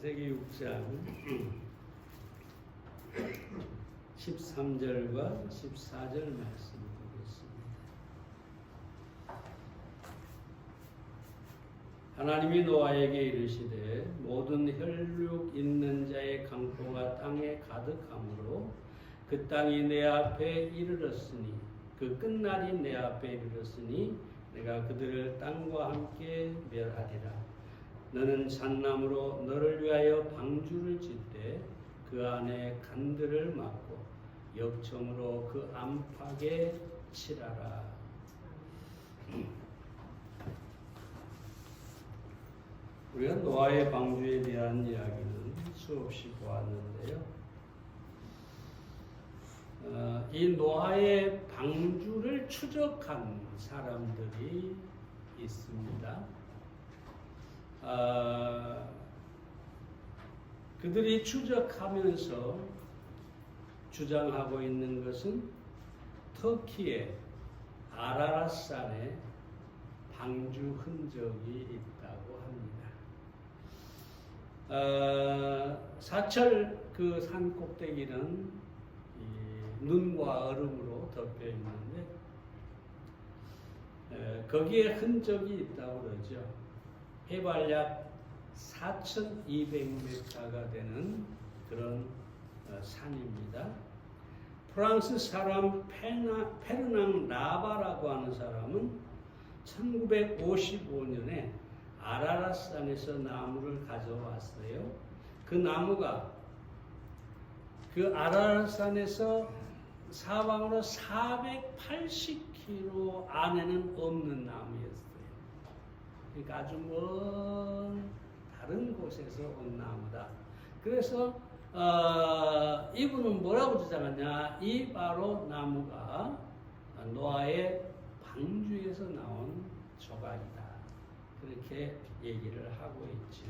창세기 6장 13절과 14절 말씀 보겠습니다. 하나님이 노아에게 이르시되 모든 혈육 있는 자의 강포가 땅에 가득하므로 그 땅이 내 앞에 이르렀으니 그 끝날이 내 앞에 이르렀으니 내가 그들을 땅과 함께 멸하리라. 너는 잣나무로 너를 위하여 방주를 짓되 그 안에 간들을 막고 역청으로 그 안팎에 칠하라. 우리가 노아의 방주에 대한 이야기는 수없이 보았는데요. 이 노아의 방주를 추적한 사람들이 있습니다. 그들이 추적하면서 주장하고 있는 것은 터키의 아라랏산에 방주 흔적이 있다고 합니다. 사철 그 산 꼭대기는 눈과 얼음으로 덮여 있는데 거기에 흔적이 있다고 그러죠. 해발 약 4,200m가 되는 그런 산입니다. 프랑스 사람 페르낭 라바라고 하는 사람은 1955년에 아라랏산에서 나무를 가져왔어요. 그 나무가 그 아라랏산에서 사방으로 480km 안에는 없는 나무였어요. 그러니까 아주 먼 다른 곳에서 온 나무다. 그래서 이분은 뭐라고 주장하냐? 이 바로 나무가 노아의 방주에서 나온 조각이다. 그렇게 얘기를 하고 있죠.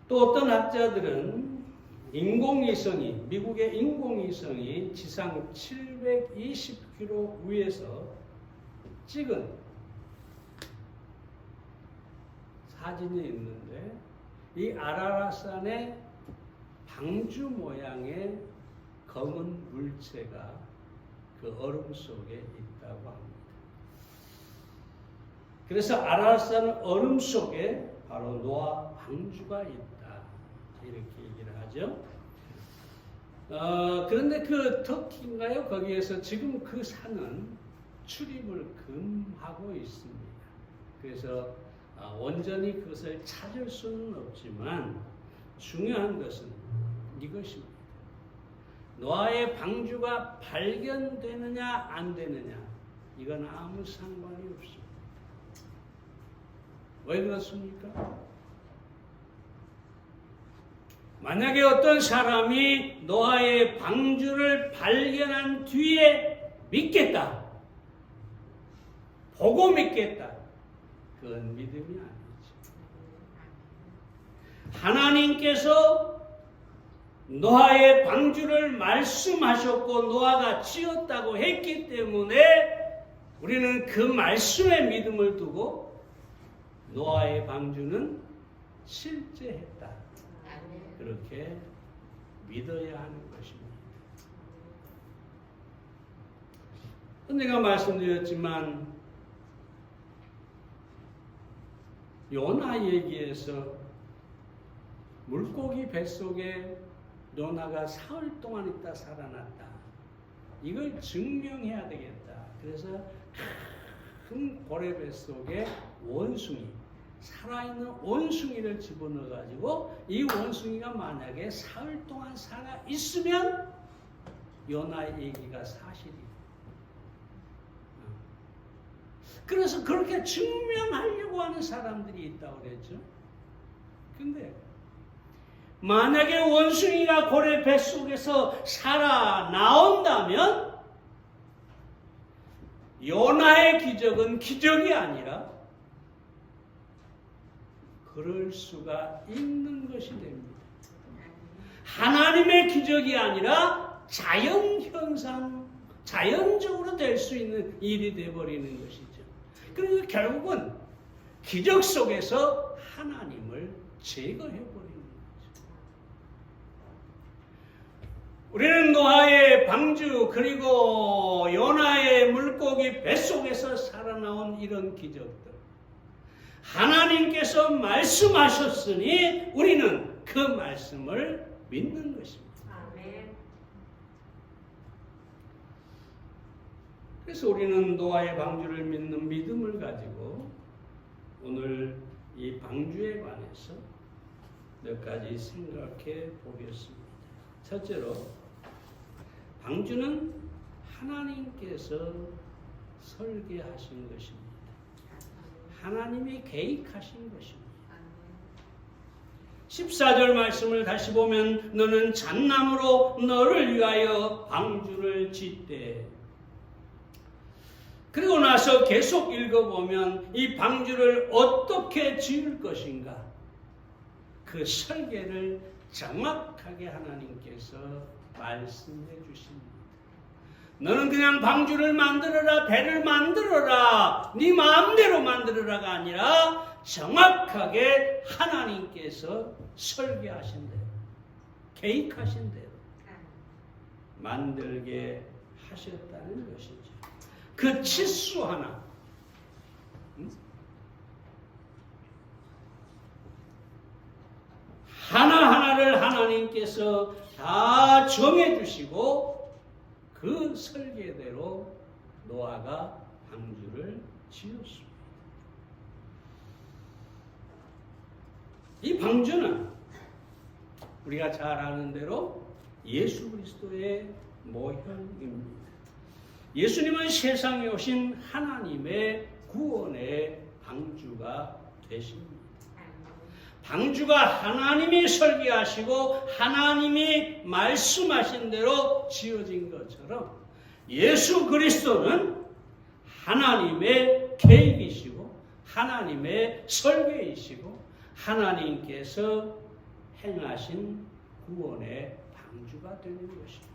또 어떤 학자들은 미국의 인공위성이 지상 720km 위에서 찍은 사진이 있는데 이 아라랏산의 방주 모양의 검은 물체가 그 얼음 속에 있다고 합니다. 그래서 아라랏산 얼음 속에 바로 노아 방주가 있다. 이렇게 얘기를 하죠. 그런데 그 터키인가요? 거기에서 지금 그 산은 출입을 금하고 있습니다. 그래서 온전히 그것을 찾을 수는 없지만 중요한 것은 이것입니다. 노아의 방주가 발견되느냐 안 되느냐 이건 아무 상관이 없습니다. 왜 그렇습니까? 만약에 어떤 사람이 노아의 방주를 발견한 뒤에 믿겠다, 보고 믿겠다, 그건 믿음이 아니죠. 하나님께서 노아의 방주를 말씀하셨고 노아가 지었다고 했기 때문에 우리는 그 말씀에 믿음을 두고 노아의 방주는 실제했다. 그렇게 믿어야 하는 것입니다. 내가 말씀드렸지만 요나 얘기에서 물고기 뱃속에 요나가 사흘 동안 있다 살아났다. 이걸 증명해야 되겠다. 그래서 큰 고래 뱃속에 원숭이, 살아있는 원숭이를 집어넣어가지고 이 원숭이가 만약에 사흘 동안 살아 있으면 요나의 얘기가 사실이다. 그래서 그렇게 증명하려고 하는 사람들이 있다고 그랬죠. 근데 만약에 원숭이가 고래 뱃속에서 살아나온다면 요나의 기적은 기적이 아니라 그럴 수가 있는 것이 됩니다. 하나님의 기적이 아니라 자연현상, 자연적으로 될 수 있는 일이 되어버리는 것이죠. 그래서 결국은 기적 속에서 하나님을 제거해버리는 거죠. 우리는 노아의 방주 그리고 요나의 물고기 뱃속에서 살아나온 이런 기적들, 하나님께서 말씀하셨으니 우리는 그 말씀을 믿는 것입니다. 그래서 우리는 노아의 방주를 믿는 믿음을 가지고 오늘 이 방주에 관해서 몇 가지 생각해 보겠습니다. 첫째로, 방주는 하나님께서 설계하신 것입니다. 하나님이 계획하신 것입니다. 14절 말씀을 다시 보면 너는 잣나무로 너를 위하여 방주를 짓되, 그리고 나서 계속 읽어보면 이 방주를 어떻게 지을 것인가, 그 설계를 정확하게 하나님께서 말씀해 주십니다. 너는 그냥 방주를 만들어라, 배를 만들어라, 네 마음대로 만들어라가 아니라 정확하게 하나님께서 설계하신 대로, 계획하신 대로 만들게 하셨다는 것이죠. 그 치수 하나, 하나하나를 하나님께서 다 정해주시고 그 설계대로 노아가 방주를 지었습니다. 이 방주는 우리가 잘 아는 대로 예수 그리스도의 모형입니다. 예수님은 세상에 오신 하나님의 구원의 방주가 되십니다. 방주가 하나님이 설계하시고 하나님이 말씀하신 대로 지어진 것처럼 예수 그리스도는 하나님의 계획이시고 하나님의 설계이시고 하나님께서 행하신 구원의 방주가 되는 것입니다.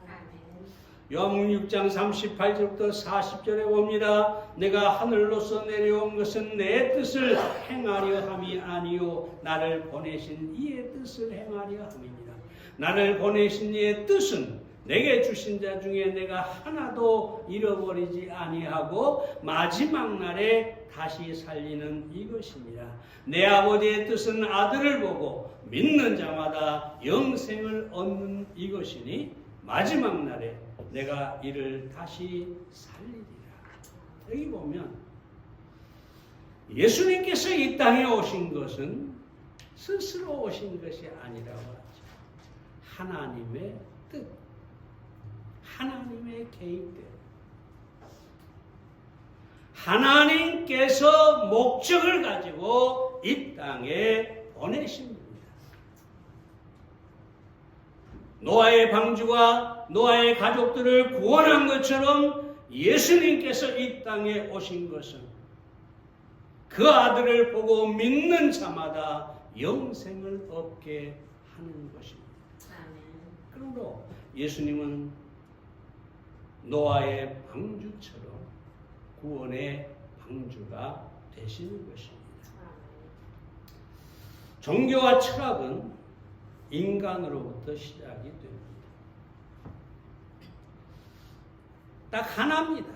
요한복음 6장 38절부터 40절에 봅니다. 내가 하늘로서 내려온 것은 내 뜻을 행하려 함이 아니요 나를 보내신 이의 뜻을 행하려 함이니라. 나를 보내신 이의 뜻은 내게 주신 자 중에 내가 하나도 잃어버리지 아니하고 마지막 날에 다시 살리는 이것이니라. 내 아버지의 뜻은 아들을 보고 믿는 자마다 영생을 얻는 이것이니 마지막 날에 내가 이를 다시 살리리라. 여기 보면 예수님께서 이 땅에 오신 것은 스스로 오신 것이 아니라고 하죠. 하나님의 뜻, 하나님의 계획대로 하나님께서 목적을 가지고 이 땅에 보내십니다. 노아의 방주가 노아의 가족들을 구원한 것처럼 예수님께서 이 땅에 오신 것은 그 아들을 보고 믿는 자마다 영생을 얻게 하는 것입니다. 그러므로 예수님은 노아의 방주처럼 구원의 방주가 되시는 것입니다. 종교와 철학은 인간으로부터 시작이 됩니다. 딱 하나입니다.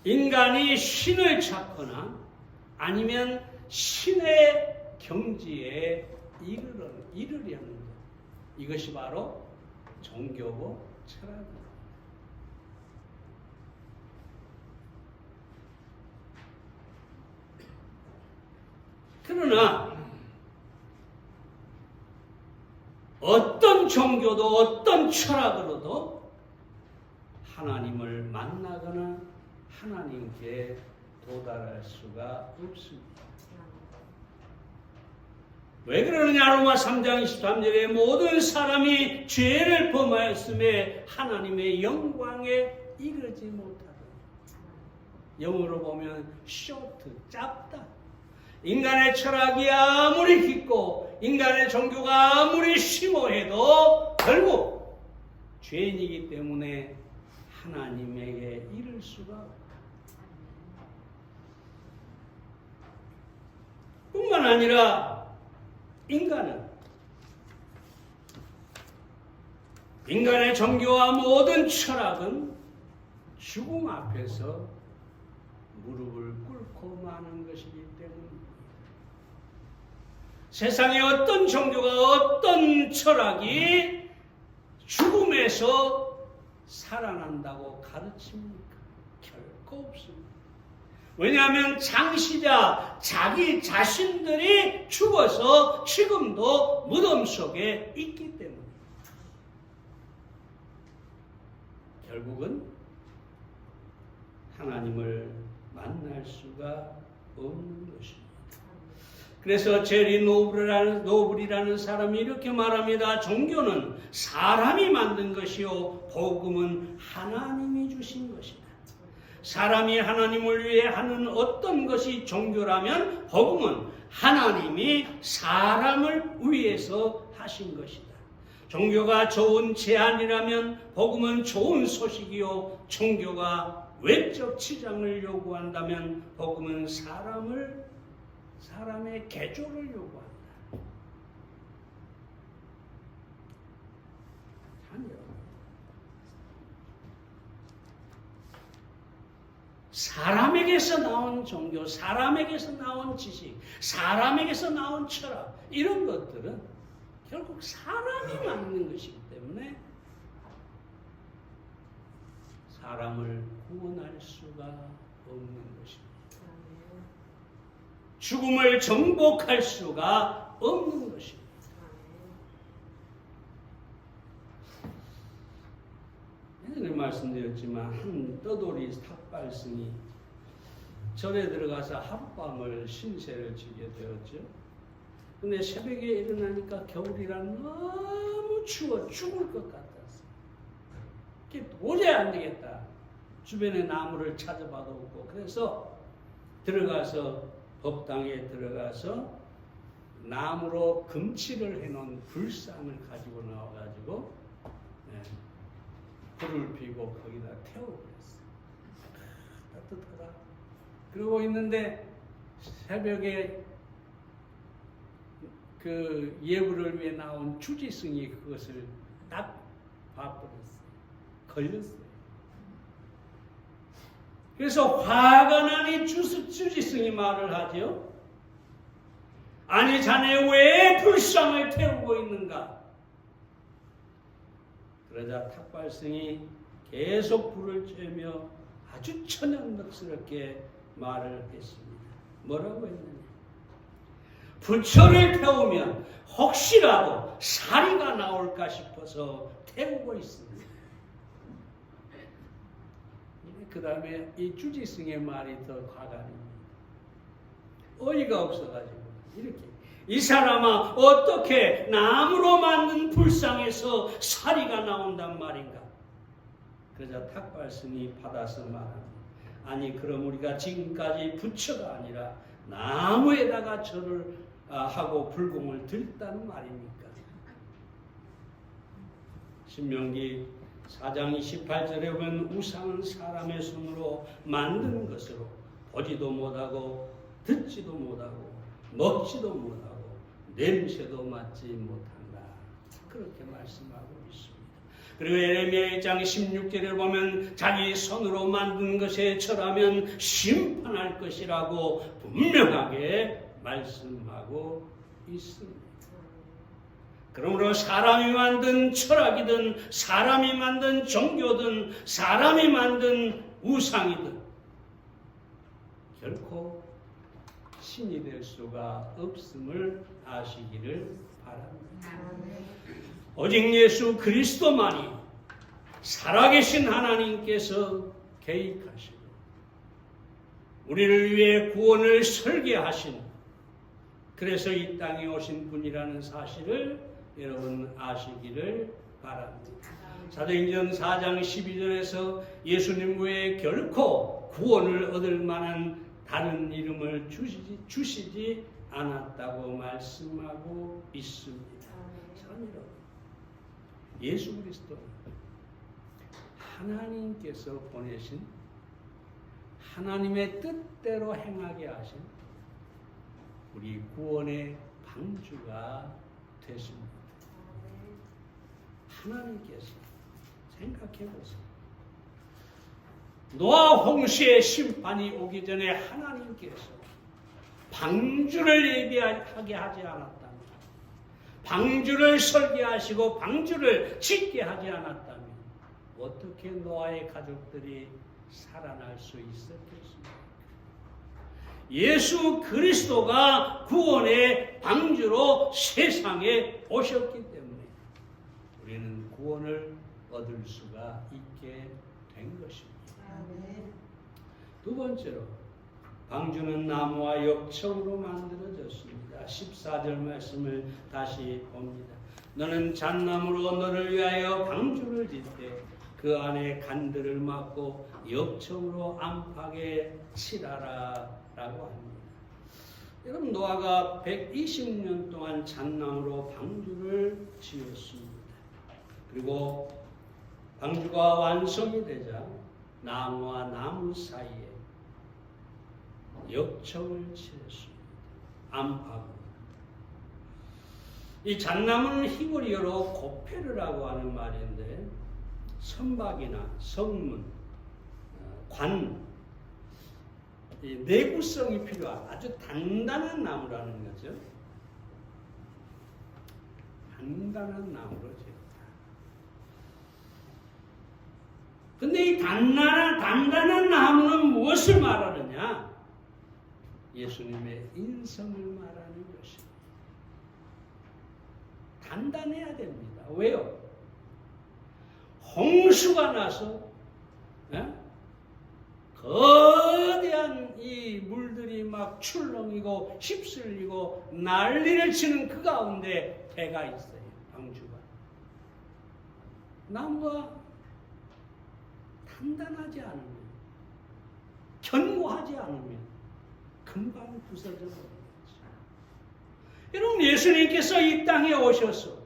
인간이 신을 찾거나 아니면 신의 경지에 이르려는 것. 이것이 바로 종교고 철학입니다. 그러나 어떤 종교도 어떤 철학으로도 하나님을 만나거나 하나님께 도달할 수가 없습니다. 왜 그러느냐? 로마 3장 23절에 모든 사람이 죄를 범하였음에 하나님의 영광에 이르지 못하다. 영어로 보면 short, 짧다. 인간의 철학이 아무리 깊고 인간의 종교가 아무리 심오해도 결국 죄인이기 때문에 하나님에게 이를 수가 없다. 뿐만 아니라 인간의 종교와 모든 철학은 죽음 앞에서 무릎을 꿇고 마는 것이기 때문입니다. 세상의 어떤 종교가 어떤 철학이 죽음에서 살아난다고 가르칩니까? 결코 없습니다. 왜냐하면 창시자 자기 자신들이 죽어서 지금도 무덤 속에 있기 때문입니다. 결국은 하나님을 만날 수가 없는 것입니다. 그래서 제리 노블이라는 사람이 이렇게 말합니다. 종교는 사람이 만든 것이요 복음은 하나님이 주신 것이다. 사람이 하나님을 위해 하는 어떤 것이 종교라면 복음은 하나님이 사람을 위해서 하신 것이다. 종교가 좋은 제안이라면 복음은 좋은 소식이요 종교가 외적 치장을 요구한다면 복음은 사람의 개조를 요구한다. 사람에게서 나온 종교, 사람에게서 나온 지식, 사람에게서 나온 철학, 이런 것들은 결국 사람이 만든 것이기 때문에 사람을 구원할 수가 없는 것입니다. 죽음을 정복할 수가 없는 것입니다. 예전에 말씀드렸지만 한 떠돌이 탁발승이 절에 들어가서 하룻밤을 신세를 지게 되었죠. 근데 새벽에 일어나니까 겨울이라 너무 추워 죽을 것 같았어요. 도저히 안 되겠다. 주변에 나무를 찾아봐도 없고 그래서 법당에 들어가서 나무로 금칠을 해놓은 불상을 가지고 나와가지고 불을 피고 거기다 태워버렸어요. 따뜻하다. 그러고 있는데 새벽에 그 예불을 위해 나온 주지승이 그것을 딱 봐버렸어요. 걸렸어요. 그래서 화가 나니 주지승이 말을 하죠. 아니 자네 왜 불상을 태우고 있는가? 그러자 탁발승이 계속 불을 쬐며 아주 천연덕스럽게 말을 했습니다. 뭐라고 했느냐? 부처를 태우면 혹시라도 사리가 나올까 싶어서 태우고 있습니다. 그 다음에 이 주지승의 말이 더 화가 납니다. 어이가 없어가지고 이렇게 이 사람아 어떻게 나무로 만든 불상에서 사리가 나온단 말인가? 그러자 탁발승이 받아서 말합니다. 아니 그럼 우리가 지금까지 부처가 아니라 나무에다가 절을 하고 불공을 드렸다는 말입니까? 신명기 4장 28절에 보면 우상은 사람의 손으로 만든 것으로 보지도 못하고 듣지도 못하고 먹지도 못하고 냄새도 맡지 못한다. 그렇게 말씀하고 있습니다. 그리고 에레미야 1장 16절에 보면 자기 손으로 만든 것에 절하면 심판할 것이라고 분명하게 말씀하고 있습니다. 그러므로 사람이 만든 철학이든 사람이 만든 종교든 사람이 만든 우상이든 결코 신이 될 수가 없음을 아시기를 바랍니다. 오직 예수 그리스도만이 살아계신 하나님께서 계획하시고 우리를 위해 구원을 설계하신 그래서 이 땅에 오신 분이라는 사실을 여러분 아시기를 바랍니다. 사도행전 4장 12절에서 예수님 외에 결코 구원을 얻을 만한 다른 이름을 주시지 않았다고 말씀하고 있습니다. 사랑하는 여러분, 예수 그리스도는 하나님께서 보내신 하나님의 뜻대로 행하게 하신 우리 구원의 방주가 되십니다. 하나님께서 생각해 보세요. 노아 홍수의 심판이 오기 전에 하나님께서 방주를 예비하게 하지 않았다면, 방주를 설계하시고 방주를 짓게 하지 않았다면 어떻게 노아의 가족들이 살아날 수 있었겠습니까? 예수 그리스도가 구원의 방주로 세상에 오셨기 때문에 우리는 구원을 얻을 수가 있게 된 것입니다. 두 번째로 방주는 나무와 역청으로 만들어졌습니다. 14절 말씀을 다시 봅니다. 너는 잣나무로 너를 위하여 방주를 짓되 그 안에 간들을 막고 역청으로 안팎에 칠하라 라고 합니다. 여러분, 노아가 120년 동안 잣나무로 방주를 지었습니다. 그리고 방주가 완성이 되자 나무와 나무 사이에 역청을 칠했습니다. 안팎으로. 이 잣나무는 히브리어로 고페르라고 하는 말인데 선박이나 성문, 관, 내구성이 필요한 아주 단단한 나무라는 거죠. 단단한 나무로 지었다. 근데 이 단단한 나무는 무엇을 말하느냐? 예수님의 인성을 말하는 것입니다. 단단해야 됩니다. 왜요? 홍수가 나서 거대한 이 물들이 막 출렁이고 휩쓸리고 난리를 치는 그 가운데 배가 있어요. 방주가. 나무가 단단하지 않으면, 견고하지 않으면 금방 부서져 버리겠죠. 여러분, 예수님께서 이 땅에 오셔서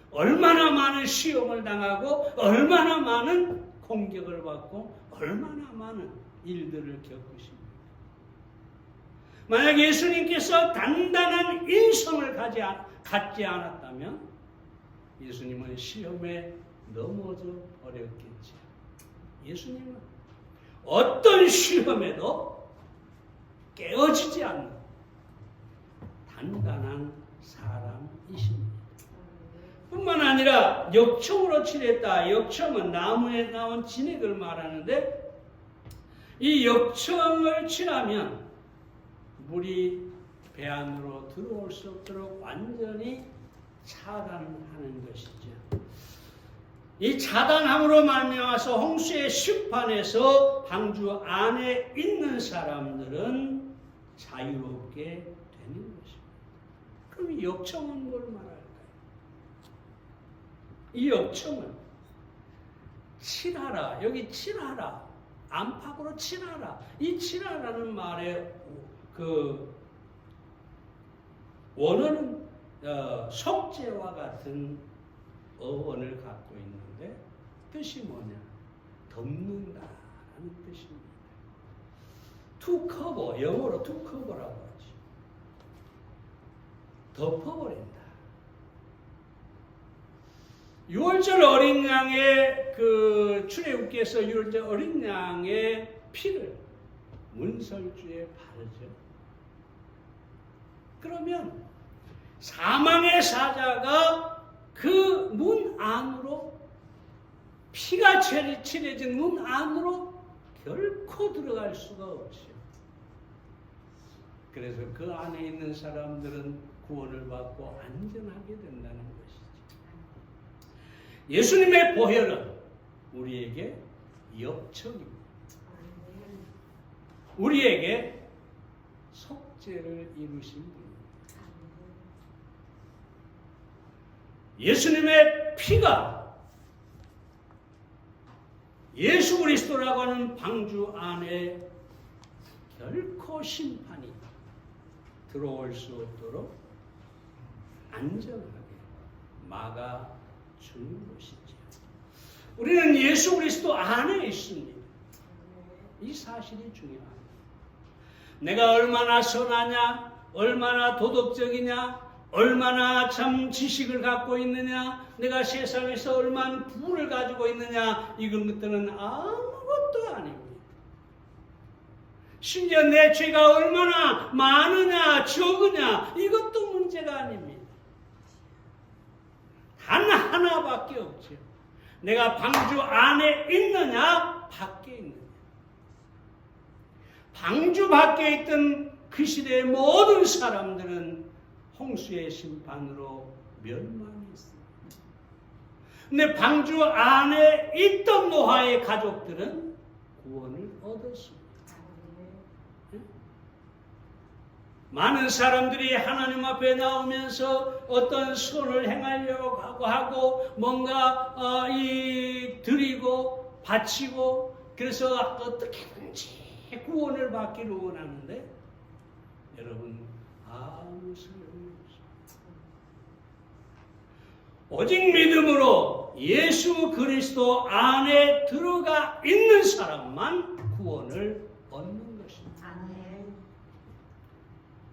얼마나 많은 시험을 당하고 얼마나 많은 공격을 받고 얼마나 많은 일들을 겪으십니까? 만약 예수님께서 단단한 인성을 갖지 않았다면 예수님은 시험에 넘어져 버렸겠죠. 예수님은 어떤 시험에도 깨어지지 않는 단단한 사람이십니다. 뿐만 아니라 역청으로 칠했다. 역청은 나무에 나온 진액을 말하는데 이 역청을 칠하면 물이 배 안으로 들어올 수 없도록 완전히 차단하는 것이죠. 이 차단함으로 말미암아서 홍수의 심판에서 방주 안에 있는 사람들은 자유롭게 되는 것입니다. 그럼 이 역청은 뭘 말할까요? 이 역청은 칠하라, 여기 칠하라, 안팎으로 칠하라. 이 칠하라는 말의 그 원어는 속죄와 같은 어원을 갖고 있는데 뜻이 뭐냐? 덮는다라는 뜻입니다. To cover, 영어로 to cover라고 하죠. 덮어버린다. 6월절 어린 양의 그 출애굽기에서 6월절 어린 양의 피를 문설주에 바르죠. 그러면 사망의 사자가 그 문 안으로, 피가 칠해진 문 안으로 결코 들어갈 수가 없죠. 그래서 그 안에 있는 사람들은 구원을 받고 안전하게 된다는 것이죠. 예수님의 보혈은 우리에게 역청입니다. 우리에게 속죄를 이루신 분입니다. 예수님의 피가 예수 그리스도라고 하는 방주 안에 결코 심판이 들어올 수 없도록 안전하게 막아주는 것이죠. 우리는 예수 그리스도 안에 있습니다. 이 사실이 중요합니다. 내가 얼마나 선하냐, 얼마나 도덕적이냐, 얼마나 참 지식을 갖고 있느냐, 내가 세상에서 얼마나 부를 가지고 있느냐, 이런 것들은 아무것도 아닙니다. 심지어 내 죄가 얼마나 많으냐 적으냐, 이것도 문제가 아닙니다. 단 하나밖에 없죠. 내가 방주 안에 있느냐 밖에 있느냐. 방주 밖에 있던 그 시대의 모든 사람들은 홍수의 심판으로 멸망했습니다. 근데 방주 안에 있던 노아의 가족들은 구원을 얻었습니다. 많은 사람들이 하나님 앞에 나오면서 어떤 선을 행하려고 하고 뭔가 드리고 바치고 그래서 어떻게든지 구원을 받기를 원하는데 여러분 아무 소용이 없습니다. 오직 믿음으로 예수 그리스도 안에 들어가 있는 사람만 구원을 얻는 것입니다.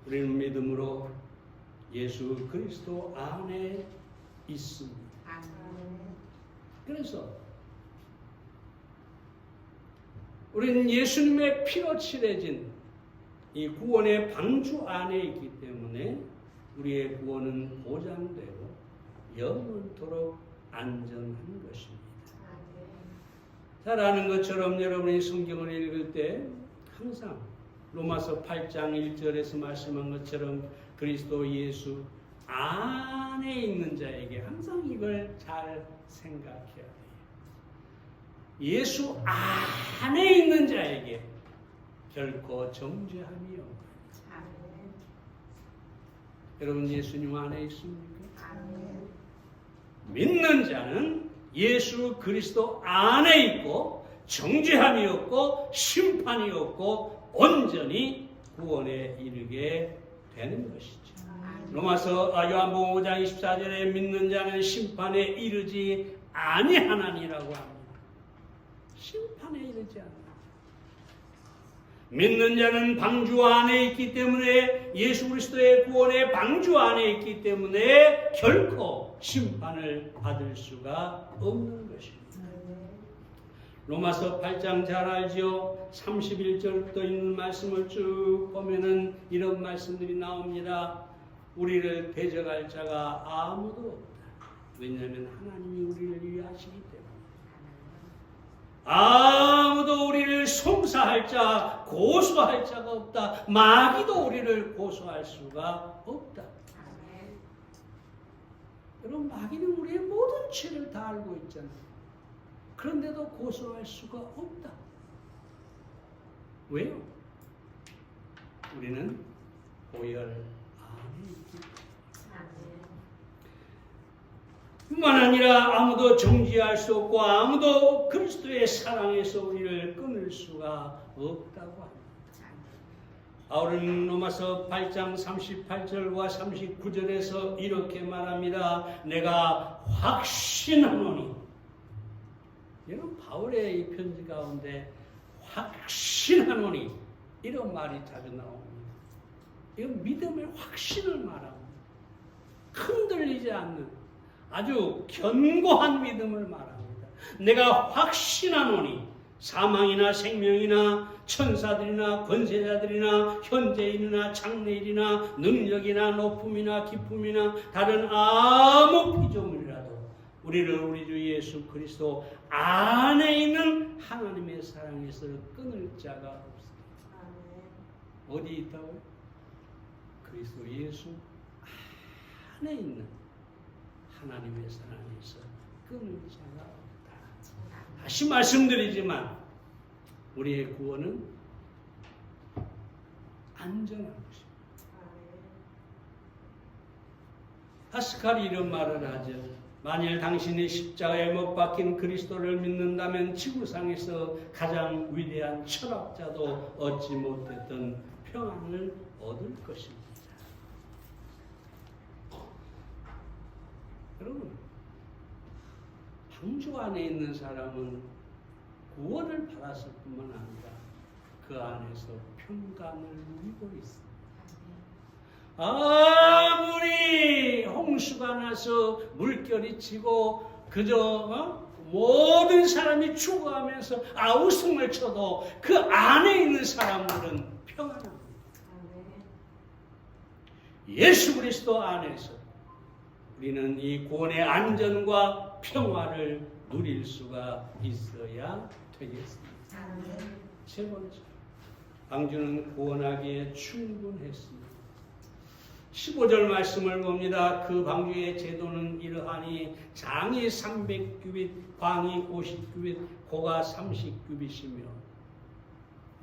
우리는 믿음으로 예수 그리스도 안에 있습니다. 그래서 우리는 예수님의 피로 칠해진 이 구원의 방주 안에 있기 때문에 우리의 구원은 보장되고 영원토록 안전한 것입니다. 잘 아는 것처럼 여러분이 성경을 읽을 때 항상 로마서 8장 1절에서 말씀한 것처럼 그리스도 예수 안에 있는 자에게 항상 이걸 잘 생각해야 돼요. 예수 안에 있는 자에게 결코 정죄함이 없다. 여러분 예수님 안에 있습니까? 믿는 자는 예수 그리스도 안에 있고 정죄함이 없고 심판이 없고 온전히 구원에 이르게 되는 것이죠. 로마서 요한복음 5장 24절에 믿는 자는 심판에 이르지 아니하나니라고 합니다. 심판에 이르지 않아. 믿는 자는 방주 안에 있기 때문에 예수 그리스도의 구원의 방주 안에 있기 때문에 결코 심판을 받을 수가 없는 것입니다. 로마서 8장 잘 알죠? 31절부터 있는 말씀을 쭉 보면은 이런 말씀들이 나옵니다. 우리를 대적할 자가 아무도 없다. 왜냐하면 하나님이 우리를 위하시기 때문에. 아무도 우리를 송사할 자, 고소할 자가 없다. 마귀도 우리를 고소할 수가 없다. 여러분 마귀는 우리의 모든 죄를 다 알고 있잖아요. 그런데도 고소할 수가 없다. 왜요? 우리는 보혈 안에 있기 때문에. 뿐만 아니라 아무도 정죄할 수 없고 아무도 그리스도의 사랑에서 우리를 끊을 수가 없다고 합니다. 바울은 로마서 8장 38절과 39절에서 이렇게 말합니다. 내가 확신하노니. 여러분 바울의 이 편지 가운데 확신하노니 이런 말이 자주 나옵니다. 이건 믿음의 확신을 말합니다. 흔들리지 않는 아주 견고한 믿음을 말합니다. 내가 확신하노니 사망이나 생명이나 천사들이나 권세자들이나 현재인이나 장래일이나 능력이나 높음이나 기쁨이나 다른 아무 피조물이라도 우리를 우리 주 예수 그리스도 안에 있는 하나님의 사랑에서 끊을 자가 없습니다. 어디 있다고요? 그리스도 예수 안에 있는 하나님의 사랑에서 끊을 자가 없다. 다시 말씀드리지만 우리의 구원은 안전한 것입니다. 파스칼이 이런 말을 하죠. 만일 당신이 십자가에 못 박힌 그리스도를 믿는다면 지구상에서 가장 위대한 철학자도 얻지 못했던 평안을 얻을 것입니다. 여러분, 방주 안에 있는 사람은 구원을 받았을 뿐만 아니라 그 안에서 평강을 누리고 있습니다. 아무리 홍수가 나서 물결이 치고 그저 모든 사람이 죽어가면서 아우성을 쳐도 그 안에 있는 사람들은 평안합니다. 예수 그리스도 안에서 우리는 이 구원의 안전과 평화를 누릴 수가 있어야 되겠습니다. 세 번째, 방주는 구원하기에 충분했습니다. 15절 말씀을 봅니다. 그 방주의 제도는 이러하니 장이 300규빗, 광이 50규빗, 고가 30규빗이며.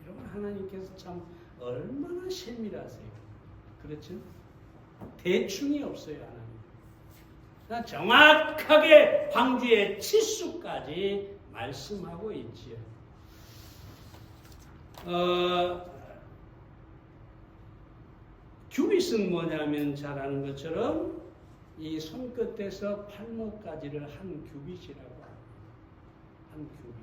여러분, 하나님께서 참 얼마나 세밀하세요. 그렇죠? 대충이 없어요, 하나님. 정확하게 방주의 치수까지 말씀하고 있지요. 규빗은 뭐냐면 잘 아는 것처럼 이 손끝에서 팔목까지를 한 규빗이라고 합니다. 한 규빗.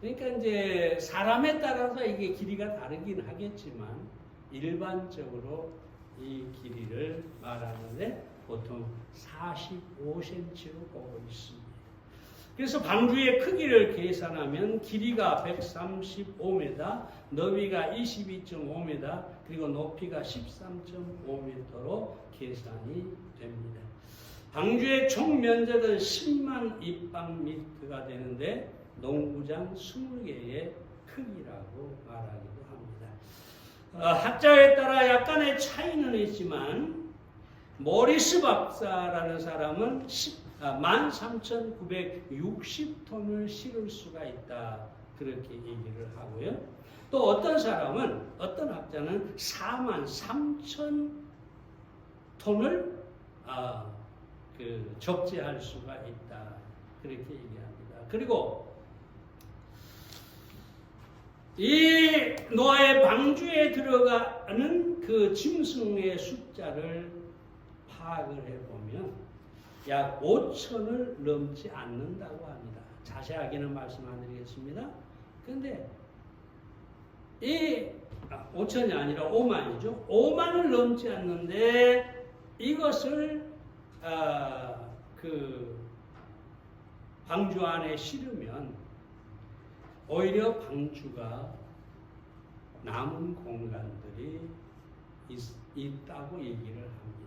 그러니까 이제 사람에 따라서 이게 길이가 다르긴 하겠지만 일반적으로 이 길이를 말하는데 보통 45cm로 보고 있습니다. 그래서 방주의 크기를 계산하면 길이가 135m, 너비가 22.5m, 그리고 높이가 13.5m로 계산이 됩니다. 방주의 총 면적은 10만 입방미터가 되는데 농구장 20개의 크기라고 말하기도 합니다. 학자에 따라 약간의 차이는 있지만 모리스 박사라는 사람은 13,960톤을 실을 수가 있다. 그렇게 얘기를 하고요. 또 어떤 사람은, 어떤 학자는 43,000톤을 적재할 수가 있다. 그렇게 얘기합니다. 그리고 이 노아의 방주에 들어가는 그 짐승의 숫자를 파악을 해보면 약 5천을 넘지 않는다고 합니다. 자세하게는 말씀 안 드리겠습니다. 그런데 이 5천이 아니라 5만이죠. 5만을 넘지 않는데 이것을 그 방주 안에 실으면 오히려 방주가 남은 공간들이 있다고 얘기를 합니다.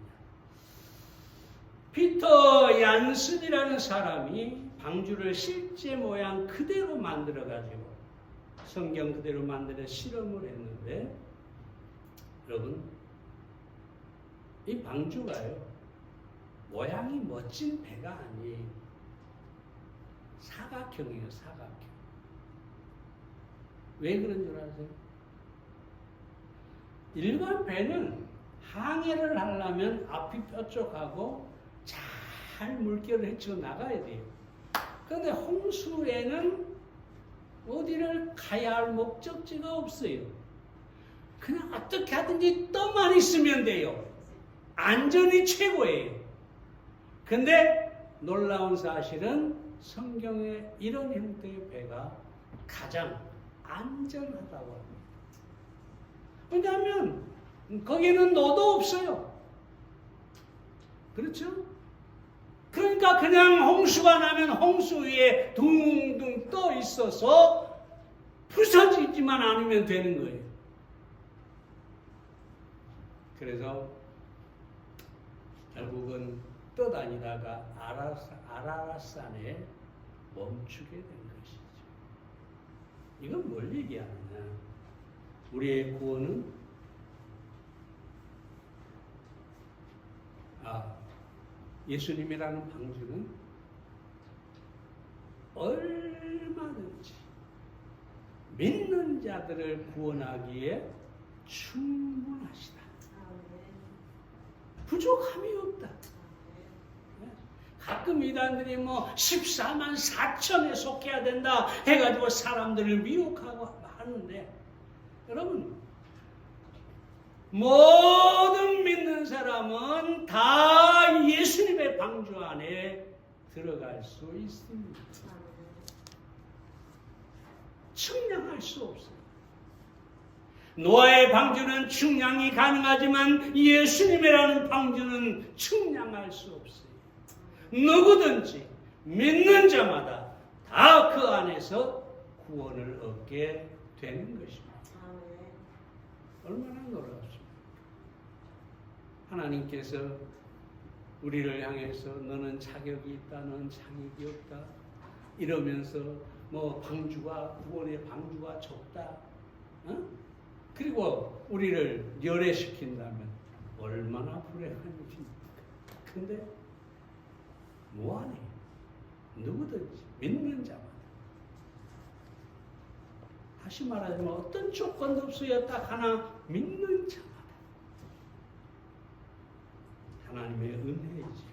피터 얀슨이라는 사람이 방주를 실제 모양 그대로 만들어가지고 성경 그대로 만들어 실험을 했는데 여러분 이 방주가요 모양이 멋진 배가 아니에요. 사각형이에요. 사각형. 왜 그런 줄 아세요? 일반 배는 항해를 하려면 앞이 뾰족하고 잘 물결을 헤쳐 나가야 돼요. 그런데 홍수에는 어디를 가야 할 목적지가 없어요. 그냥 어떻게 하든지 떠만 있으면 돼요. 안전이 최고예요. 근데 놀라운 사실은 성경에 이런 형태의 배가 가장 안전하다고 합니다. 왜냐하면 거기는 노도 없어요. 그렇죠? 그러니까 그냥 홍수가 나면 홍수 위에 둥둥 떠 있어서 부서지지만 않으면 되는 거예요. 그래서 결국은 떠다니다가 아라라산에 멈추게 된 것이죠. 이건 뭘 얘기하느냐? 우리의 구원은 예수님이라는 방주는 얼마든지 믿는 자들을 구원하기에 충분하시다. 부족함이 없다. 가끔 이단들이 14만 4천에 속해야 된다 해가지고 사람들을 미혹하고 하는데 여러분 모든 믿는 사람은 다 예수님의 방주 안에 들어갈 수 있습니다. 측량할 수 없어요. 노아의 방주는 측량이 가능하지만 예수님이라는 방주는 측량할 수 없어요. 누구든지 믿는 자마다 다 그 안에서 구원을 얻게 되는 것입니다. 얼마나 놀랍습니까? 하나님께서 우리를 향해서 너는 자격이 있다, 너는 자격이 없다 이러면서 뭐 방주가 구원의 방주가 좁다, 그리고 우리를 열애시킨다면 얼마나 불행한 일입니까? 근데 뭐하니? 누구든지 믿는 자마다, 다시 말하자면 어떤 조건도 없어요. 딱 하나, 믿는 자마다 하나님의 은혜이지.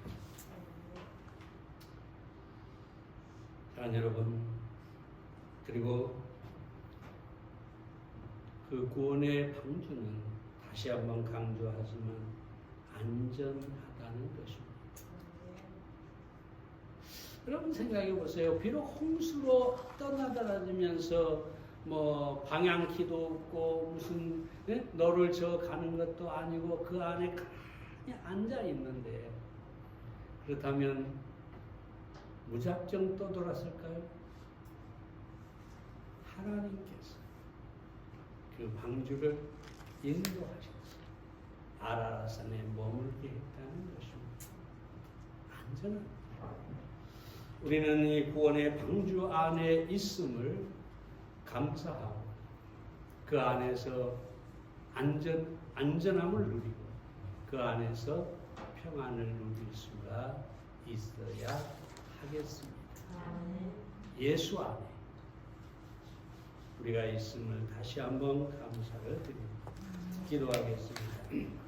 자, 여러분, 그리고 그 구원의 방주는 다시 한번 강조하지만 안전하다는 것입니다. 여러분 생각해 보세요. 비록 홍수로 떠나다니면서 뭐 방향키도 없고 무슨 너를 저 가는 것도 아니고 그 안에 가만히 앉아 있는데, 그렇다면 무작정 떠돌았을까요? 하나님께서 그 방주를 인도하셔서 아라라산에 머물게 했다는 것입니다. 안전합니다. 우리는 이 구원의 방주 안에 있음을 감사하고 그 안에서 안전함을 누리고 그 안에서 평안을 누릴 수가 있어야 하겠습니다. 예수 안에 우리가 있음을 다시 한번 감사를 드립니다. 기도하겠습니다.